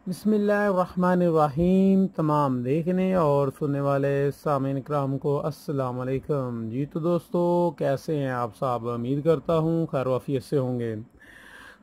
बिस्मिल्लाहिर्रहमानिर्रहीम। तमाम देखने और सुनने वाले सामीन इकराम को अस्सलाम वालेकुम जी। तो दोस्तों, कैसे हैं आप सब? उम्मीद करता हूँ खैर वाफियत से होंगे।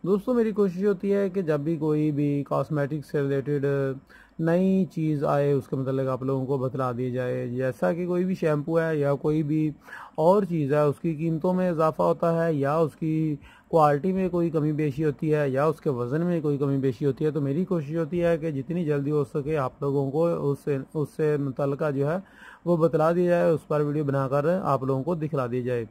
दोस्तों, मेरी कोशिश होती है कि जब भी कोई भी कॉस्मेटिक से रिलेटेड नई चीज़ आए उसके मतलब आप लोगों को बतला दी जाए। जैसा कि कोई भी शैम्पू है या कोई भी और चीज़ है, उसकी कीमतों में इजाफा होता है या उसकी क्वालिटी में कोई कमी बेशी होती है या उसके वज़न में कोई कमी बेशी होती है, तो मेरी कोशिश होती है कि जितनी जल्दी हो सके आप लोगों को उससे उससे मुतल्लिका जो है वो बतला दिया जाए, उस पर वीडियो बनाकर आप लोगों को दिखला दी जाए।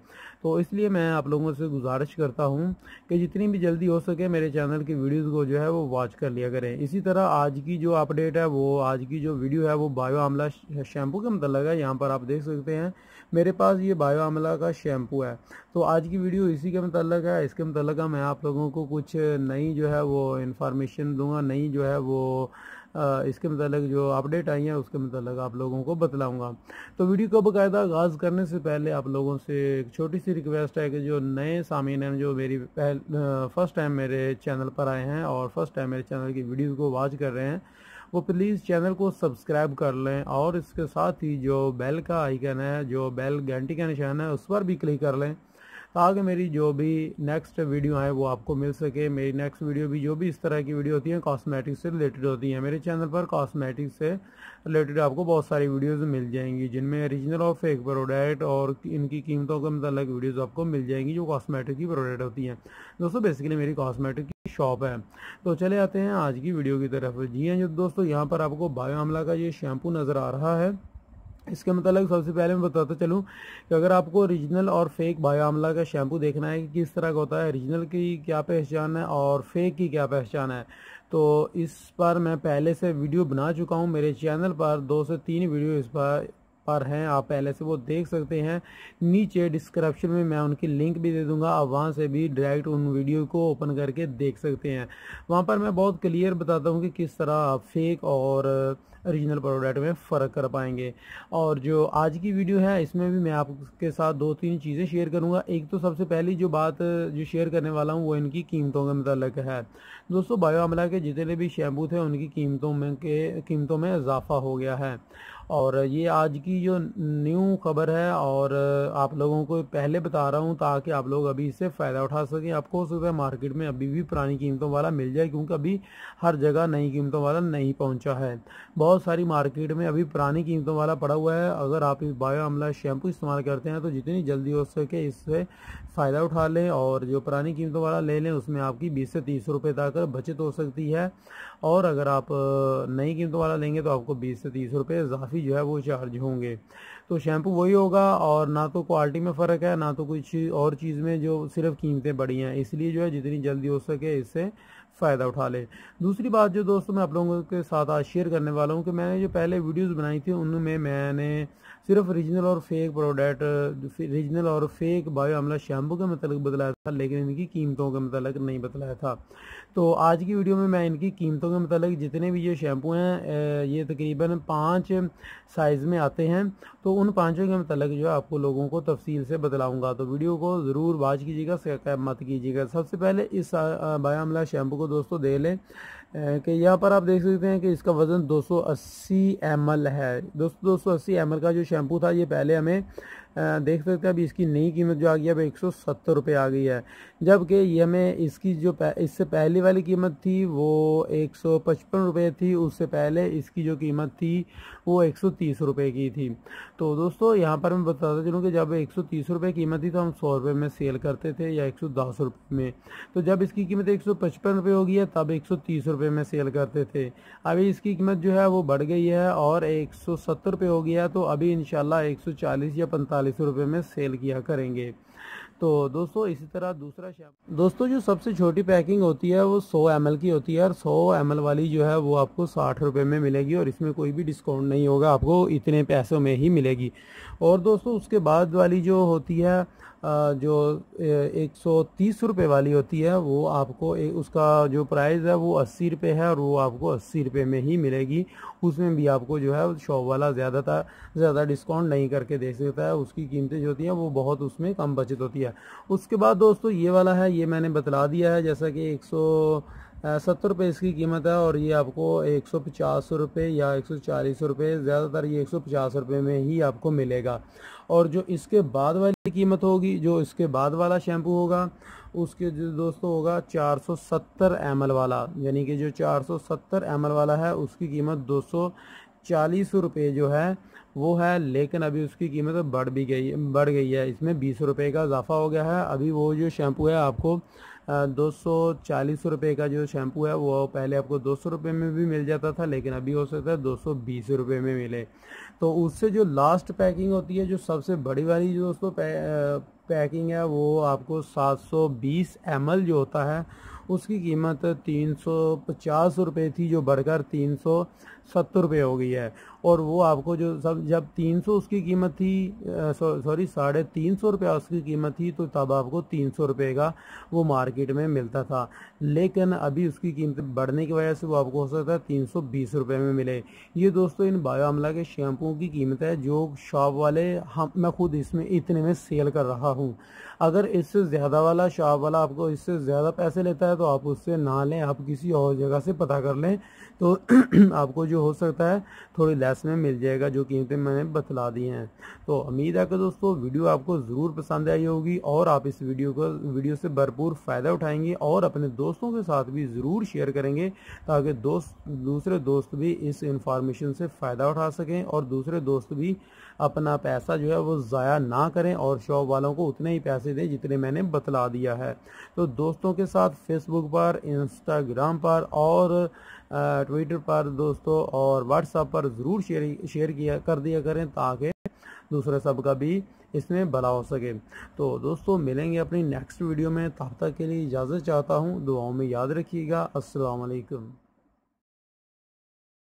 तो इसलिए मैं आप लोगों से गुजारिश करता हूँ कि जितनी भी जल्दी हो सके मेरे चैनल की वीडियोस को जो है वो वॉच कर लिया करें। इसी तरह आज की जो अपडेट है, वो आज की जो वीडियो है वो बायो आमला शैम्पू के मतलब है। यहाँ पर आप देख सकते हैं मेरे पास ये बायो आमला का शैम्पू है। तो आज की वीडियो इसी के मतलब है। इसके मतलब मैं आप लोगों को कुछ नई जो है वो इन्फॉर्मेशन दूंगा, नई जो है वो इसके मतलब जो अपडेट आई है उसके मतलब आप लोगों को बतलाऊंगा। तो वीडियो को बाकायदा आगाज़ करने से पहले आप लोगों से एक छोटी सी रिक्वेस्ट है कि जो नए सामीन हैं, जो मेरी फर्स्ट टाइम मेरे चैनल पर आए हैं और फर्स्ट टाइम मेरे चैनल की वीडियो को वॉच कर रहे हैं, वो प्लीज़ चैनल को सब्सक्राइब कर लें और इसके साथ ही जो बेल का आइकन है, जो बेल घंटी का निशान है, उस पर भी क्लिक कर लें ताकि मेरी जो भी नेक्स्ट वीडियो है वो आपको मिल सके। मेरी नेक्स्ट वीडियो भी जो भी इस तरह की वीडियो होती हैं कॉस्मेटिक्स से रिलेटेड होती हैं। मेरे चैनल पर कॉस्मेटिक्स से रिलेटेड आपको बहुत सारी वीडियोस मिल जाएंगी जिनमें ओरिजिनल और फेक प्रोडक्ट और इनकी कीमतों के मतलब वीडियोस आपको मिल जाएंगी जो कॉस्मेटिक की प्रोडक्ट होती हैं। दोस्तों, बेसिकली मेरी कॉस्मेटिक की शॉप है। तो चले आते हैं आज की वीडियो की तरफ। जी हाँ जो दोस्तों, यहाँ पर आपको बायो आमला का ये शैम्पू नज़र आ रहा है। इसके मतलब सबसे पहले मैं बताता चलूँ कि अगर आपको ओरिजिनल और फेक बायो आमला का शैम्पू देखना है कि किस तरह का होता है, ओरिजिनल की क्या पहचान है और फेक की क्या पहचान है, तो इस पर मैं पहले से वीडियो बना चुका हूँ। मेरे चैनल पर 2 से 3 वीडियो इस पर हैं, आप पहले से वो देख सकते हैं। नीचे डिस्क्रिप्शन में मैं उनकी लिंक भी दे दूंगा, आप वहाँ से भी डायरेक्ट उन वीडियो को ओपन करके देख सकते हैं। वहाँ पर मैं बहुत क्लियर बताता हूँ कि किस तरह आप फेक और ओरिजिनल प्रोडक्ट में फ़र्क कर पाएंगे। और जो आज की वीडियो है इसमें भी मैं आपके साथ 2-3 चीज़ें शेयर करूंगा। एक तो सबसे पहली जो बात जो शेयर करने वाला हूं वो इनकी कीमतों के मतलब है। दोस्तों, बायो आमला के जितने भी शैम्पू थे उनकी कीमतों में इजाफा हो गया है और ये आज की जो न्यू खबर है और आप लोगों को पहले बता रहा हूँ ताकि आप लोग अभी इससे फ़ायदा उठा सकें। आपको हो सकता है मार्केट में अभी भी पुरानी कीमतों वाला मिल जाए, क्योंकि अभी हर जगह नई कीमतों वाला नहीं पहुँचा है। बहुत सारी मार्केट में अभी पुरानी कीमतों वाला पड़ा हुआ है। अगर आप इस बायो आमला शैम्पू इस्तेमाल करते हैं तो जितनी जल्दी हो सके इससे फ़ायदा उठा लें और जो पुरानी कीमतों वाला ले लें, उसमें आपकी 20 से 30 रुपये तक बचत हो सकती है। और अगर आप नई कीमतों वाला लेंगे तो आपको 20 से 30 रुपये इजाफी जो है वो चार्ज होंगे। तो शैम्पू वही होगा और ना तो क्वालिटी में फ़र्क है ना तो कुछ और चीज़ में, जो सिर्फ कीमतें बढ़ी हैं। इसलिए जो है जितनी जल्दी हो सके इससे फ़ायदा उठा लें। दूसरी बात जो दोस्तों मैं आप लोगों के साथ आज शेयर करने वाला हूँ कि मैंने जो पहले वीडियोस बनाई थी उनमें मैंने सिर्फ ओरिजिनल और फेक प्रोडक्ट, ओरिजिनल और फेक बायो आमला शैम्पू के मतलब बतलाया था, लेकिन इनकी कीमतों के मतलब नहीं बतलाया था। तो आज की वीडियो में मैं इनकी कीमतों के मतलब जितने भी ये शैम्पू हैं ये तकरीबन 5 साइज़ में आते हैं, तो उन पाँचों के मतलब जो है आपको लोगों को तफसील से बतलाऊँगा। तो वीडियो को ज़रूर वॉच कीजिएगा, स्किप मत कीजिएगा। सबसे पहले इस बायो आमला शैम्पू को दोस्तों दे लें कि यहाँ पर आप देख सकते हैं कि इसका वज़न 280 ml है। दोस्तों, 280 ml का जो शैम्पू था ये पहले हमें देख सकते हैं अभी इसकी नई कीमत जो आ गई है अब 170 रुपये आ गई है, जबकि ये हमें इसकी जो इससे पहले वाली कीमत थी वो 155 रुपये थी। उससे पहले इसकी जो कीमत थी वो 130 रुपये की थी। तो दोस्तों, यहाँ पर मैं बताता चलूँ कि जब 130 रुपये कीमत थी तो हम 100 रुपये में सेल करते थे या 110 रुपये में। तो जब इसकी कीमत 155 रुपये हो गई है तब 130 रुपये में सेल करते थे। अभी इसकी कीमत जो है वो बढ़ गई है और 170 रुपये हो गया, तो अभी इंशाल्लाह 140 या 45 रुपये में सेल किया करेंगे। तो दोस्तों, इसी तरह दूसरा शैम्पू दोस्तों जो सबसे छोटी पैकिंग होती है वो 100 ml की होती है और 100 ml वाली जो है वो आपको 60 रुपये में मिलेगी और इसमें कोई भी डिस्काउंट नहीं होगा, आपको इतने पैसों में ही मिलेगी। और दोस्तों, उसके बाद वाली जो होती है जो 130 रुपये वाली होती है वो आपको उसका जो प्राइस है वो 80 रुपये है और वो आपको 80 रुपये में ही मिलेगी। उसमें भी आपको जो है शॉप वाला ज़्यादा डिस्काउंट नहीं करके दे सकता है, उसकी कीमतें जो होती हैं वो बहुत उसमें कम बचत होती है। उसके बाद दोस्तों ये वाला है, ये मैंने बतला दिया है जैसा कि 70 रुपये इसकी कीमत है और ये आपको 150 रुपये या 140 रुपये, ज़्यादातर ये 150 रुपये में ही आपको मिलेगा। और जो इसके बाद वाली कीमत होगी, जो इसके बाद वाला शैम्पू होगा, उसके जो दोस्तों होगा 470 ml वाला, यानी कि जो 470 ml वाला है उसकी कीमत 240 रुपये जो है वो है। लेकिन अभी उसकी कीमत बढ़ गई है, इसमें 20 रुपये का इजाफा हो गया है। अभी वो जो शैम्पू है आपको 240 रुपये का जो शैम्पू है वो पहले आपको 200 रुपये में भी मिल जाता था, लेकिन अभी हो सकता है 220 रुपये में मिले। तो उससे जो लास्ट पैकिंग होती है, जो सबसे बड़ी वाली जो दोस्तों पैकिंग है, वो आपको 720 ml जो होता है उसकी कीमत 350 रुपये थी, जो बढ़कर 370 रुपये हो गई है। और वो आपको जो जब 300 उसकी कीमत थी, सॉरी 350 रुपया उसकी कीमत थी, तो तब आपको 300 रुपये का वो मार्केट में मिलता था। लेकिन अभी उसकी कीमत बढ़ने की वजह से वो आपको हो सकता है 320 रुपये में मिले। ये दोस्तों इन बायो अमला के शैम्पू की कीमत है जो शॉप वाले मैं खुद इसमें इतने में सेल कर रहा हूँ। अगर इससे ज़्यादा वाला शॉप वाला आपको इससे ज़्यादा पैसे लेता है तो आप उससे ना लें, आप किसी और जगह से पता कर लें, तो आपको जो हो सकता है थोड़ी लेस में मिल जाएगा, जो कीमतें मैंने बतला दी हैं। तो उम्मीद है कि दोस्तों वीडियो आपको ज़रूर पसंद आई होगी और आप इस वीडियो से भरपूर फ़ायदा उठाएंगे और अपने दोस्तों के साथ भी ज़रूर शेयर करेंगे, ताकि दूसरे दोस्त भी इस इंफॉर्मेशन से फ़ायदा उठा सकें और दूसरे दोस्त भी अपना पैसा जो है वो ज़ाया ना करें और शॉप वालों को उतने ही पैसे दें जितने मैंने बतला दिया है। तो दोस्तों के साथ फेसबुक पर, इंस्टाग्राम पर और ट्विटर पर दोस्तों और व्हाट्सएप पर ज़रूर शेयर कर दिया करें, ताकि दूसरे सबका भी इसमें भला हो सके। तो दोस्तों मिलेंगे अपनी नेक्स्ट वीडियो में, तब तक के लिए इजाज़त चाहता हूँ। दुआओं में याद रखिएगा। अस्सलाम वालेकुम।